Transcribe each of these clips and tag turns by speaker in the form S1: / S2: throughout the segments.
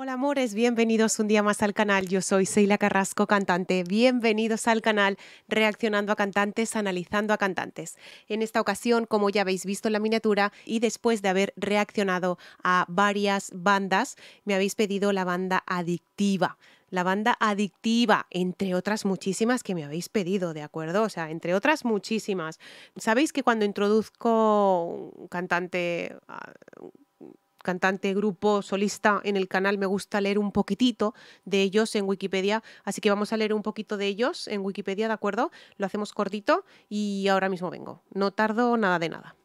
S1: Hola amores, bienvenidos un día más al canal. Yo soy Seila Carrasco, cantante. Bienvenidos al canal Reaccionando a Cantantes, Analizando a Cantantes. En esta ocasión, como ya habéis visto en la miniatura y después de haber reaccionado a varias bandas, me habéis pedido la banda Adictiva. La banda Adictiva, entre otras muchísimas que me habéis pedido, ¿de acuerdo? O sea, entre otras muchísimas. Sabéis que cuando introduzco un cantante, grupo, solista en el canal, me gusta leer un poquitito de ellos en Wikipedia, así que vamos a leer un poquito de ellos en Wikipedia, ¿de acuerdo? Lo hacemos cortito y ahora mismo vengo. No tardo nada de nada.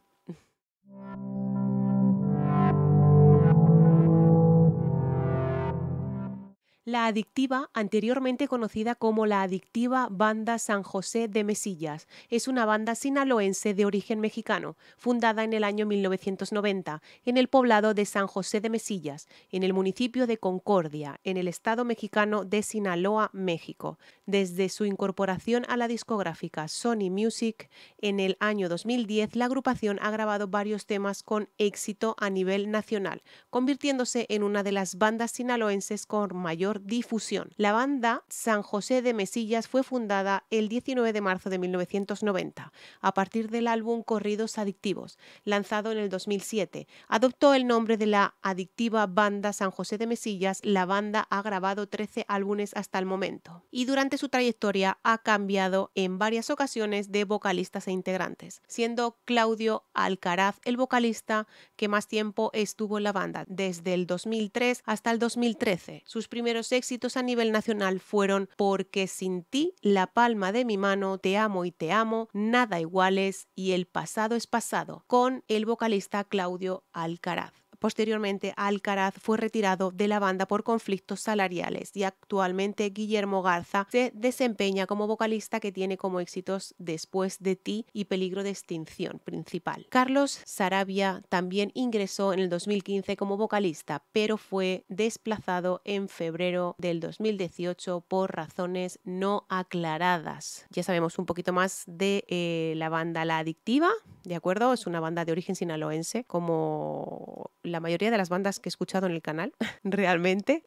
S1: La Adictiva, anteriormente conocida como la Adictiva Banda San José de Mesillas, es una banda sinaloense de origen mexicano, fundada en el año 1990 en el poblado de San José de Mesillas, en el municipio de Concordia, en el estado mexicano de Sinaloa, México. Desde su incorporación a la discográfica Sony Music en el año 2010, la agrupación ha grabado varios temas con éxito a nivel nacional, convirtiéndose en una de las bandas sinaloenses con mayor difusión. La banda San José de Mesillas fue fundada el 19 de marzo de 1990 a partir del álbum Corridos Adictivos, lanzado en el 2007. Adoptó el nombre de la Adictiva Banda San José de Mesillas. La banda ha grabado 13 álbumes hasta el momento y durante su trayectoria ha cambiado en varias ocasiones de vocalistas e integrantes, siendo Claudio Alcaraz el vocalista que más tiempo estuvo en la banda, desde el 2003 hasta el 2013. Sus primeros éxitos a nivel nacional fueron Porque sin ti, La palma de mi mano, Te amo y te amo, Nada iguales y El pasado es pasado, con el vocalista Claudio Alcaraz. Posteriormente, Alcaraz fue retirado de la banda por conflictos salariales y actualmente Guillermo Garza se desempeña como vocalista, que tiene como éxitos Después de ti y Peligro de extinción principal. Carlos Sarabia también ingresó en el 2015 como vocalista, pero fue desplazado en febrero del 2018 por razones no aclaradas. Ya sabemos un poquito más de la banda La Adictiva, ¿de acuerdo? Es una banda de origen sinaloense, como la mayoría de las bandas que he escuchado en el canal, realmente.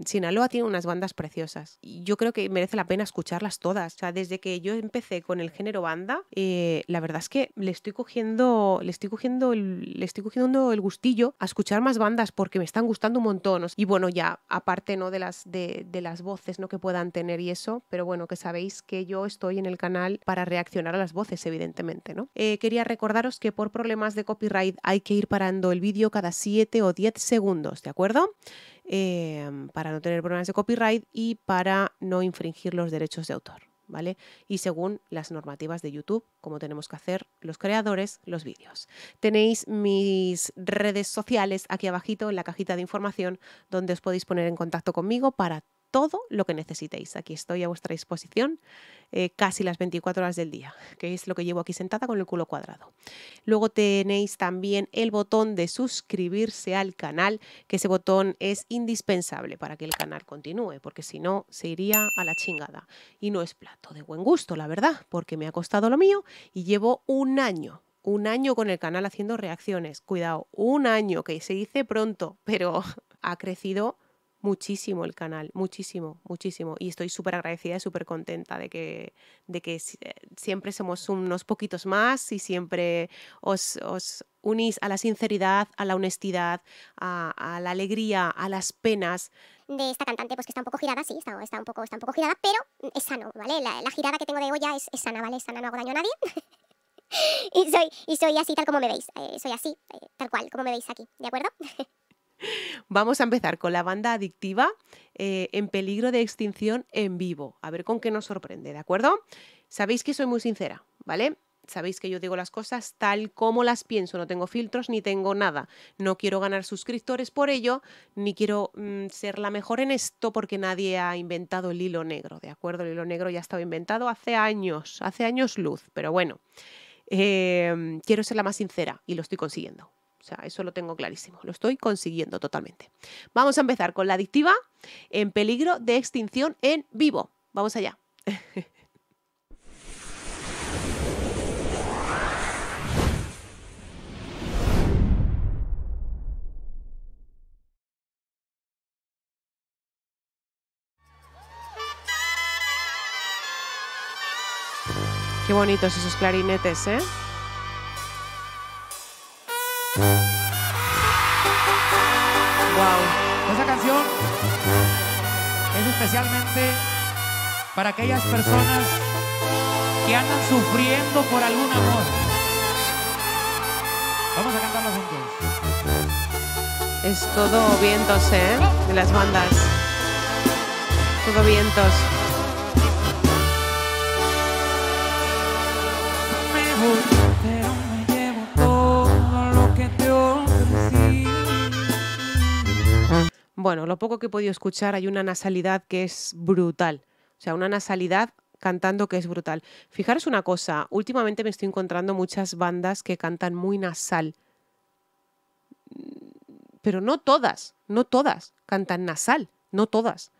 S1: Sinaloa tiene unas bandas preciosas. Yo creo que merece la pena escucharlas todas. O sea, desde que yo empecé con el género banda, la verdad es que le estoy cogiendo el gustillo a escuchar más bandas porque me están gustando un montón. Y bueno, ya aparte, ¿no?, de las voces, ¿no?, que puedan tener y eso, pero bueno, que sabéis que yo estoy en el canal para reaccionar a las voces, evidentemente, ¿no? Quería recordaros que por problemas de copyright hay que ir parando el vídeo cada 7 o 10 segundos, ¿de acuerdo? Para no tener problemas de copyright y para no infringir los derechos de autor, ¿vale? Y según las normativas de YouTube, como tenemos que hacer los creadores los vídeos. Tenéis mis redes sociales aquí abajito en la cajita de información, donde os podéis poner en contacto conmigo para todo lo que necesitéis. Aquí estoy a vuestra disposición casi las 24 horas del día, que es lo que llevo aquí sentada con el culo cuadrado. Luego tenéis también el botón de suscribirse al canal, que ese botón es indispensable para que el canal continúe, porque si no se iría a la chingada. Y no es plato de buen gusto, la verdad, porque me ha costado lo mío y llevo un año con el canal haciendo reacciones. Cuidado, un año, que se dice pronto, pero ha crecido muchísimo el canal, muchísimo, muchísimo. Y estoy súper agradecida y súper contenta de que siempre somos unos poquitos más y siempre os unís a la sinceridad, a la honestidad, a la alegría, a las penas
S2: De esta cantante, pues que está un poco girada, sí, está un poco girada, pero es sano, ¿vale? La girada que tengo de olla es sana, ¿vale? Es sana, no hago daño a nadie. y soy así tal como me veis. Soy así, tal cual, como me veis aquí, ¿de acuerdo?
S1: Vamos a empezar con la banda Adictiva, En peligro de extinción en vivo. A ver con qué nos sorprende, ¿de acuerdo? Sabéis que soy muy sincera, ¿vale? Sabéis que yo digo las cosas tal como las pienso, no tengo filtros ni tengo nada. No quiero ganar suscriptores por ello, ni quiero ser la mejor en esto, porque nadie ha inventado el hilo negro, ¿de acuerdo? El hilo negro ya estaba inventado hace años luz, pero bueno, quiero ser la más sincera y lo estoy consiguiendo. O sea, eso lo tengo clarísimo, lo estoy consiguiendo totalmente. Vamos a empezar con la Adictiva, En peligro de extinción en vivo. Vamos allá. Qué bonitos esos clarinetes, ¿eh?
S3: Wow. Esa canción es especialmente para aquellas personas que andan sufriendo por algún amor. Vamos a cantarlo juntos.
S1: Es todo vientos, ¿eh? De las bandas. Todo vientos.
S3: Me voy, pero me llevo todo lo que te ofrecí.
S1: Bueno, lo poco que he podido escuchar, hay una nasalidad que es brutal. O sea, una nasalidad cantando que es brutal. Fijaros una cosa, últimamente me estoy encontrando muchas bandas que cantan muy nasal. Pero no todas cantan nasal, no todas.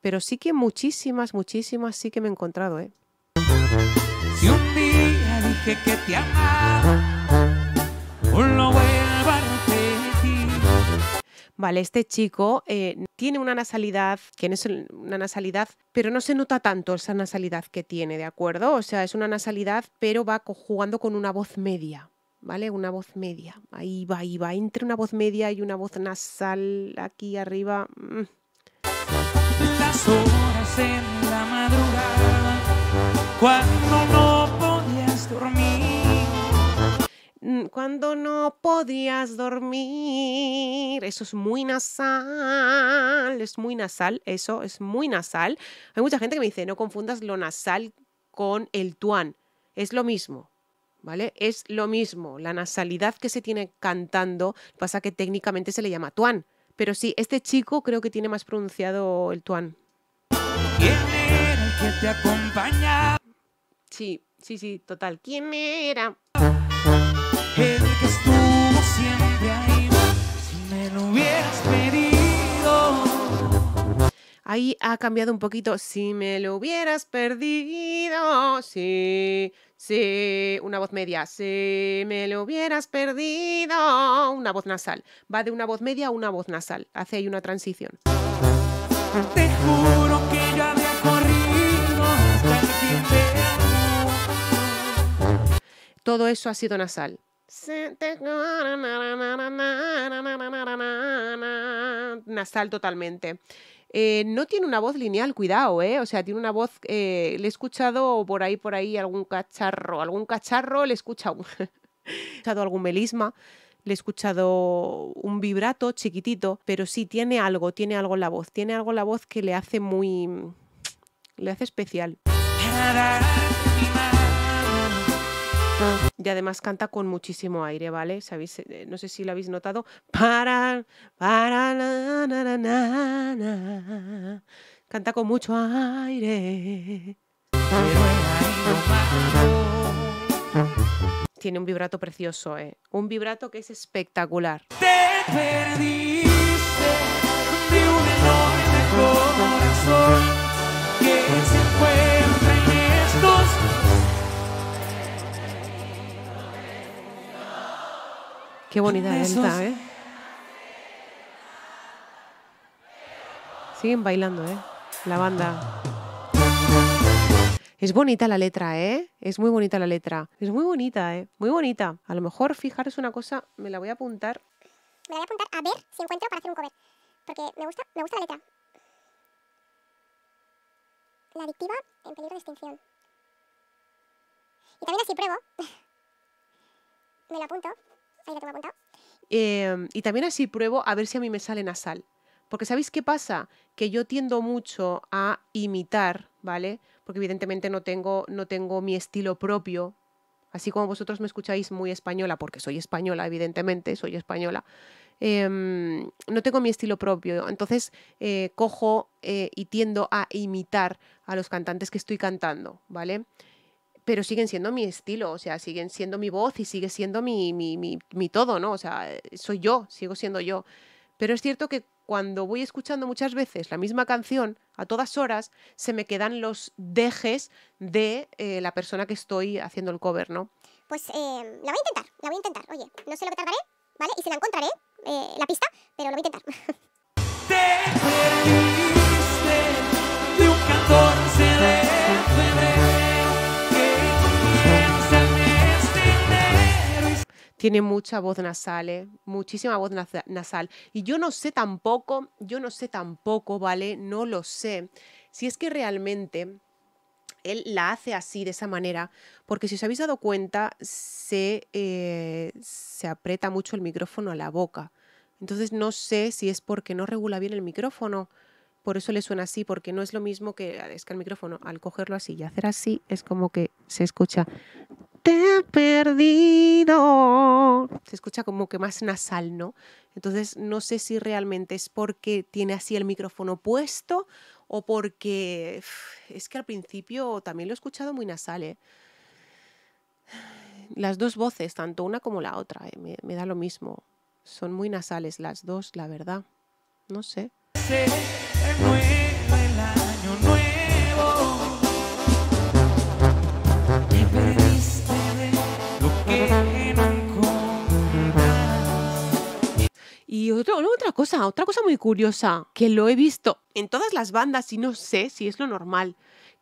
S1: Pero sí que muchísimas sí que me he encontrado, ¿eh?
S3: Si un día dije que te amaba, lo vuelvo a repetir.
S1: Vale, este chico tiene una nasalidad, que no es una nasalidad, pero no se nota tanto esa nasalidad que tiene, ¿de acuerdo? O sea, es una nasalidad, pero va jugando con una voz media, ¿vale? Una voz media. Ahí va, entre una voz media y una voz nasal aquí arriba.
S3: Las horas en la madrugada, cuando no podías dormir.
S1: Cuando no podías dormir. Eso es muy nasal. Es muy nasal, eso es muy nasal. Hay mucha gente que me dice, no confundas lo nasal con el tuán. Es lo mismo, ¿vale? Es lo mismo. La nasalidad que se tiene cantando, pasa que técnicamente se le llama tuán. Pero sí, este chico creo que tiene más pronunciado el tuán.
S3: ¿Quién era el que te acompañaba?
S1: Sí, total. ¿Quién era?
S3: El que estuvo siempre ahí, si me lo hubieras pedido.
S1: Ahí ha cambiado un poquito. Si me lo hubieras perdido. Sí, una voz media. Si me lo hubieras perdido. Una voz nasal. Va de una voz media a una voz nasal. Hace ahí una transición.
S3: Te juro que yo había corrido hasta el fin de amor.
S1: Todo eso ha sido nasal. Nasal totalmente. No tiene una voz lineal, cuidado, ¿eh? O sea, tiene una voz, le he escuchado por ahí algún cacharro le he escuchado, he escuchado algún melisma, le he escuchado un vibrato chiquitito, pero sí tiene algo en la voz, que le hace especial. Y además canta con muchísimo aire, ¿vale? ¿Sabéis? No sé si lo habéis notado. Canta con mucho aire. Tiene un vibrato precioso, ¿eh? Un vibrato que es espectacular.
S3: Te perdiste de un enorme corazón que se encuentra en estos.
S1: Qué bonita delta, ¿eh? Siguen bailando, ¿eh? La banda. Es bonita la letra, ¿eh? Es muy bonita la letra. Es muy bonita, ¿eh? Muy bonita. A lo mejor, fijaros una cosa, me la voy a apuntar.
S2: Me la voy a apuntar a ver si encuentro para hacer un cover. Porque me gusta la letra. La adictiva en peligro de extinción. Y también así pruebo. Me lo apunto. Ahí lo tengo apuntado.
S1: Y también así pruebo a ver si a mí me sale nasal. Porque ¿sabéis qué pasa? Que yo tiendo mucho a imitar, ¿vale? Porque evidentemente no tengo mi estilo propio. Así como vosotros me escucháis muy española, porque soy española, evidentemente, soy española. No tengo mi estilo propio. Entonces cojo y tiendo a imitar a los cantantes que estoy cantando, ¿vale? Pero siguen siendo mi estilo, o sea, siguen siendo mi voz y sigue siendo mi todo, ¿no? O sea, soy yo, sigo siendo yo. Pero es cierto que cuando voy escuchando muchas veces la misma canción, a todas horas, se me quedan los dejes de la persona que estoy haciendo el cover, ¿no?
S2: Pues la voy a intentar. Oye, no sé lo que tardaré, ¿vale? Y si la encontraré, la pista, pero lo voy a intentar.
S3: Te perdiste de un 14 de febrero que
S1: Tiene mucha voz nasal, ¿eh? Muchísima voz nasal. Y yo no sé tampoco, ¿vale? No lo sé. Si es que realmente él la hace así, de esa manera, porque si os habéis dado cuenta, se aprieta mucho el micrófono a la boca. Entonces no sé si es porque no regula bien el micrófono, por eso le suena así, porque no es lo mismo que, es que el micrófono, al cogerlo así y hacer así, es como que se escucha, te he perdido. Se escucha como que más nasal, ¿no? Entonces no sé si realmente es porque tiene así el micrófono puesto o porque es que al principio también lo he escuchado muy nasal, ¿eh? Las dos voces, tanto una como la otra, me da lo mismo. Son muy nasales las dos, la verdad. No sé.
S3: Se renueva el año nuevo. Me perdiste de lo que no encontrarás.
S1: Y otra cosa muy curiosa, que lo he visto en todas las bandas y no sé si es lo normal,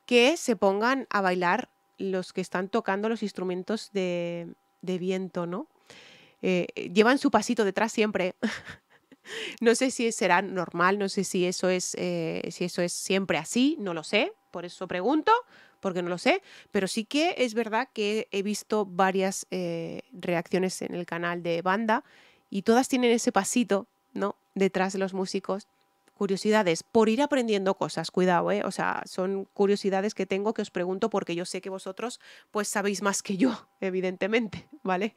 S1: que se pongan a bailar los que están tocando los instrumentos de viento, ¿no? Llevan su pasito detrás siempre. No sé si será normal, no sé si eso es siempre así, no lo sé, por eso pregunto, porque no lo sé, pero sí que es verdad que he visto varias reacciones en el canal de banda y todas tienen ese pasito, ¿no? Detrás de los músicos. Curiosidades, por ir aprendiendo cosas, cuidado, ¿eh? O sea, son curiosidades que tengo que os pregunto porque yo sé que vosotros pues sabéis más que yo, evidentemente, ¿vale?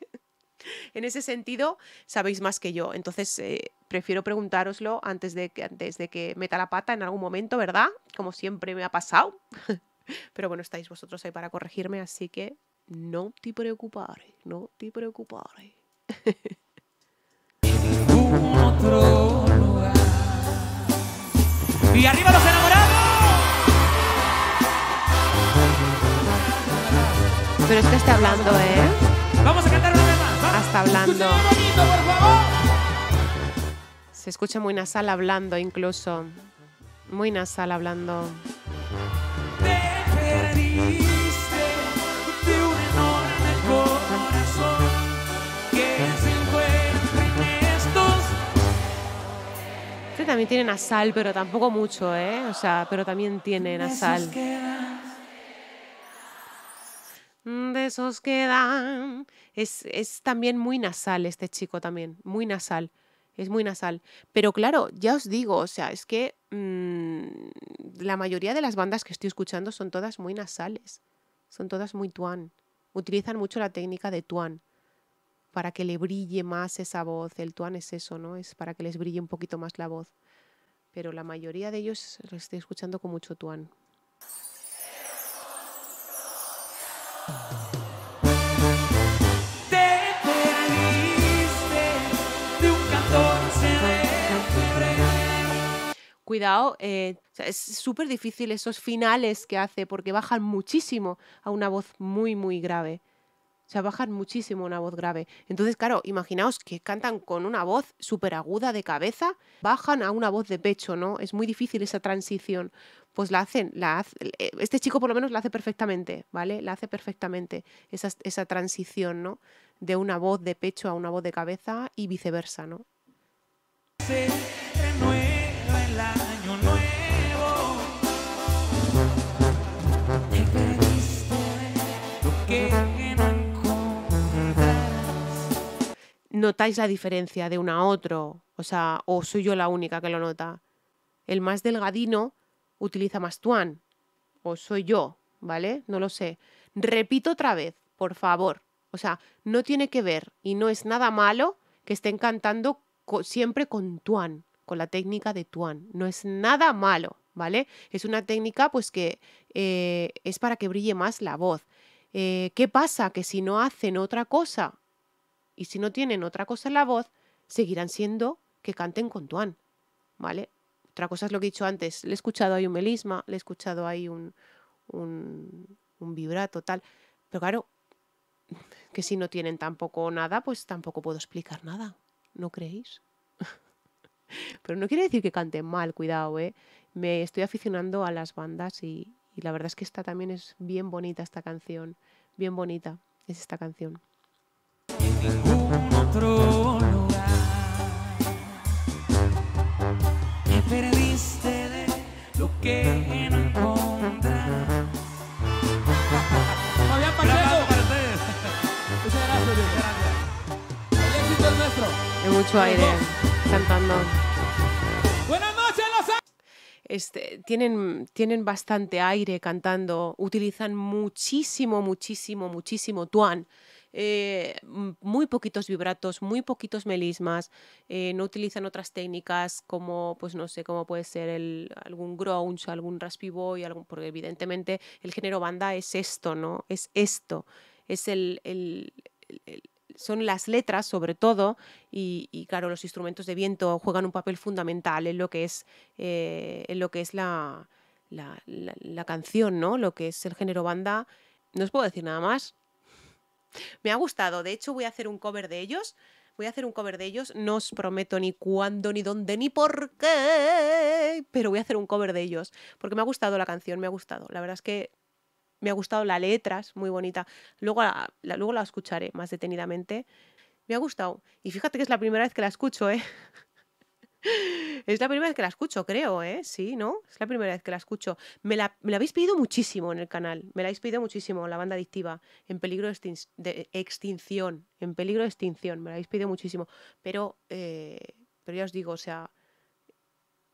S1: En ese sentido, sabéis más que yo. Entonces, prefiero preguntároslo antes de que meta la pata en algún momento, ¿verdad? Como siempre me ha pasado. Pero bueno, estáis vosotros ahí para corregirme, así que no te preocupes, no te preocupes.
S3: Otro lugar. Y arriba los enamorados.
S1: Pero es que está hablando, ¿eh?
S3: Vamos a cantar una vez más. ¿Va?
S1: Está hablando.
S3: Escúchame bonito, por favor.
S1: Se escucha muy nasal hablando incluso. Muy nasal hablando.
S3: Te perdiste de un enorme corazón que se encuentra en estos.
S1: Este también tiene nasal, pero tampoco mucho, ¿eh? O sea, pero también tiene nasal. De esos que dan. Es también muy nasal este chico también, muy nasal. Es muy nasal. Pero claro, ya os digo, o sea, es que la mayoría de las bandas que estoy escuchando son todas muy nasales. Son todas muy tuan. Utilizan mucho la técnica de tuan para que le brille más esa voz. El tuan es eso, ¿no? Es para que les brille un poquito más la voz. Pero la mayoría de ellos los estoy escuchando con mucho tuan. Cuidado, o sea, es súper difícil esos finales que hace porque bajan muchísimo a una voz muy, muy grave. O sea, bajan muchísimo a una voz grave. Entonces, claro, imaginaos que cantan con una voz súper aguda de cabeza, bajan a una voz de pecho, ¿no? Es muy difícil esa transición. Pues este chico por lo menos la hace perfectamente, ¿vale? La hace perfectamente esa transición, ¿no? De una voz de pecho a una voz de cabeza y viceversa, ¿no?
S3: Se renueva el año nuevo. Me perdiste lo que no encontrarás.
S1: ¿Notáis la diferencia de uno a otro? O sea, ¿o soy yo la única que lo nota? El más delgadino utiliza más tuan. O soy yo, ¿vale? No lo sé. Repito otra vez, por favor. O sea, no tiene que ver y no es nada malo que estén cantando siempre con tuan, con la técnica de tuan. No es nada malo, ¿vale? Es una técnica pues que es para que brille más la voz. ¿Qué pasa? Que si no hacen otra cosa y si no tienen otra cosa en la voz, seguirán siendo que canten con tuan, ¿vale? Otra cosa es lo que he dicho antes. Le he escuchado ahí un melisma, le he escuchado ahí un vibrato, tal. Pero claro, que si no tienen tampoco nada, pues tampoco puedo explicar nada. ¿No creéis? Pero no quiere decir que canten mal, cuidado, ¿eh? Me estoy aficionando a las bandas y la verdad es que esta también es bien bonita, esta canción. Bien bonita es esta canción.
S3: ningún otro lugar. Me perdiste de lo que no encontrar.
S4: Fabián Pacheco. Muchas gracias, Diego. El éxito es nuestro.
S1: Hay mucho aire cantando.
S4: Buenas noches, Los Ángeles.
S1: Tienen bastante aire cantando, utilizan muchísimo tuan, muy poquitos vibratos, muy poquitos melismas, no utilizan otras técnicas como, pues no sé, como puede ser algún grunge, algún raspy boy, porque evidentemente el género banda es esto, ¿no? Es esto, es son las letras sobre todo y claro, los instrumentos de viento juegan un papel fundamental en lo que es, la canción, ¿no? Lo que es el género banda. No os puedo decir nada más. Me ha gustado. De hecho, voy a hacer un cover de ellos. No os prometo ni cuándo, ni dónde, ni por qué, pero voy a hacer un cover de ellos porque me ha gustado la canción, me ha gustado. La verdad es que me ha gustado la letra, es muy bonita. Luego la escucharé más detenidamente. Me ha gustado. Y fíjate que es la primera vez que la escucho, ¿eh? Es la primera vez que la escucho, creo, ¿eh? Sí, ¿no? Es la primera vez que la escucho. Me la habéis pedido muchísimo en el canal. Me la habéis pedido muchísimo, la banda adictiva. En peligro de extinción. En peligro de extinción. Me la habéis pedido muchísimo. Pero ya os digo, o sea,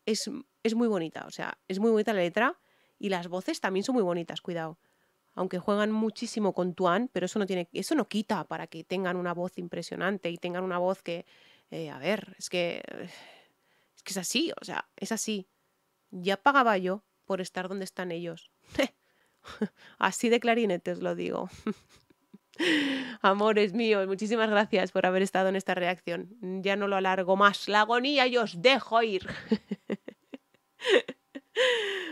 S1: es muy bonita. O sea, es muy bonita la letra. Y las voces también son muy bonitas, cuidado. Aunque juegan muchísimo con tuan, pero eso no quita para que tengan una voz impresionante y tengan una voz que, a ver, es que es así, o sea, es así. Ya pagaba yo por estar donde están ellos. Así de clarinetes lo digo. Amores míos, muchísimas gracias por haber estado en esta reacción. Ya no lo alargo más la agonía y os dejo ir.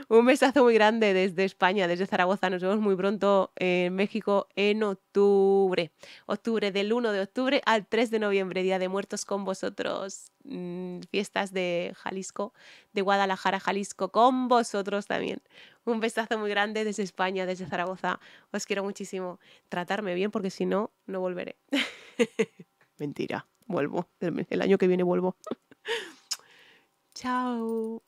S1: Un besazo muy grande desde España, desde Zaragoza. Nos vemos muy pronto en México en octubre. Del 1 de octubre al 3 de noviembre, Día de Muertos con vosotros. Fiestas de Jalisco, de Guadalajara, Jalisco, con vosotros también. Un besazo muy grande desde España, desde Zaragoza. Os quiero muchísimo. Tratarme bien porque si no, no volveré. Mentira, vuelvo. El año que viene vuelvo. Chao.